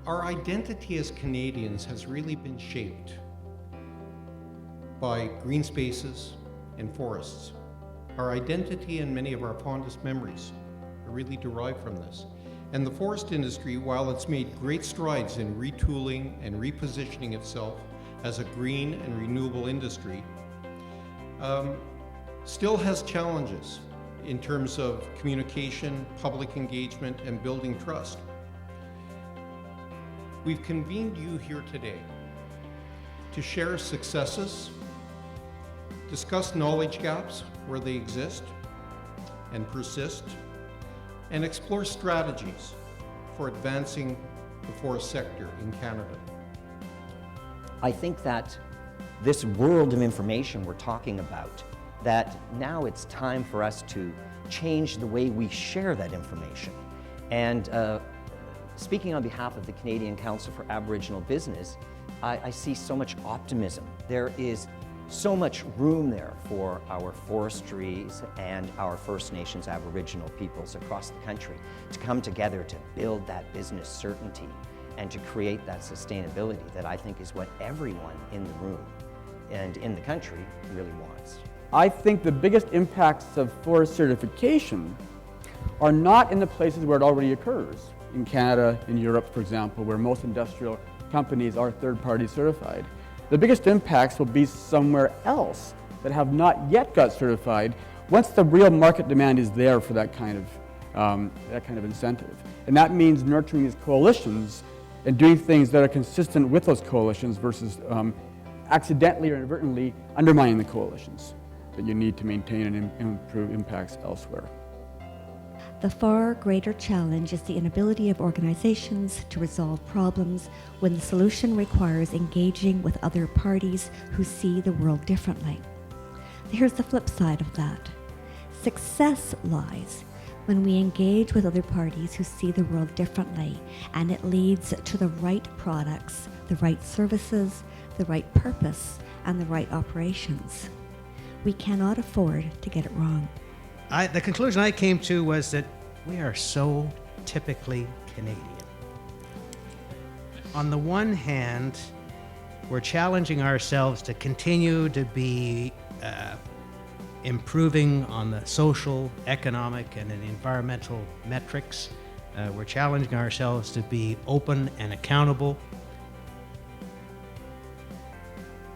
Our identity as Canadians has really been shaped by green spaces and forests. Our identity and many of our fondest memories are really derived from this. And the forest industry, while it's made great strides in retooling and repositioning itself as a green and renewable industry, still has challenges in terms of communication, public engagement, and building trust. We've convened you here today to share successes, discuss knowledge gaps where they exist and persist, and explore strategies for advancing the forest sector in Canada. I think that this world of information we're talking about, that now it's time for us to change the way we share that information. And speaking on behalf of the Canadian Council for Aboriginal Business, I see so much optimism. There is so much room there for our forestries and our First Nations Aboriginal peoples across the country to come together to build that business certainty and to create that sustainability that I think is what everyone in the room and in the country really wants. I think the biggest impacts of forest certification are not in the places where it already occurs. In Canada, in Europe, for example, where most industrial companies are third-party certified. The biggest impacts will be somewhere else that have not yet got certified once the real market demand is there for that kind of incentive. And that means nurturing these coalitions and doing things that are consistent with those coalitions versus accidentally or inadvertently undermining the coalitions that you need to maintain and improve impacts elsewhere. The far greater challenge is the inability of organizations to resolve problems when the solution requires engaging with other parties who see the world differently. Here's the flip side of that. Success lies when we engage with other parties who see the world differently, and it leads to the right products, the right services, the right purpose, and the right operations. We cannot afford to get it wrong. The conclusion I came to was that we are so typically Canadian. On the one hand, we're challenging ourselves to continue to be improving on the social, economic, and environmental metrics. We're challenging ourselves to be open and accountable.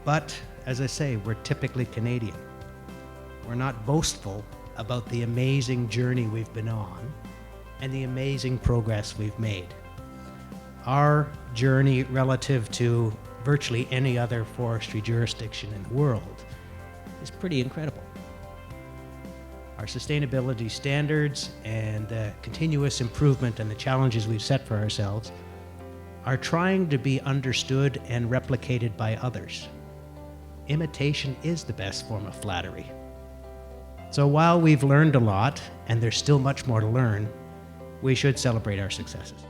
But, as I say, we're typically Canadian. We're not boastful about the amazing journey we've been on and the amazing progress we've made. Our journey relative to virtually any other forestry jurisdiction in the world is pretty incredible. Our sustainability standards and the continuous improvement and the challenges we've set for ourselves are trying to be understood and replicated by others. Imitation is the best form of flattery. So while we've learned a lot, and there's still much more to learn, we should celebrate our successes.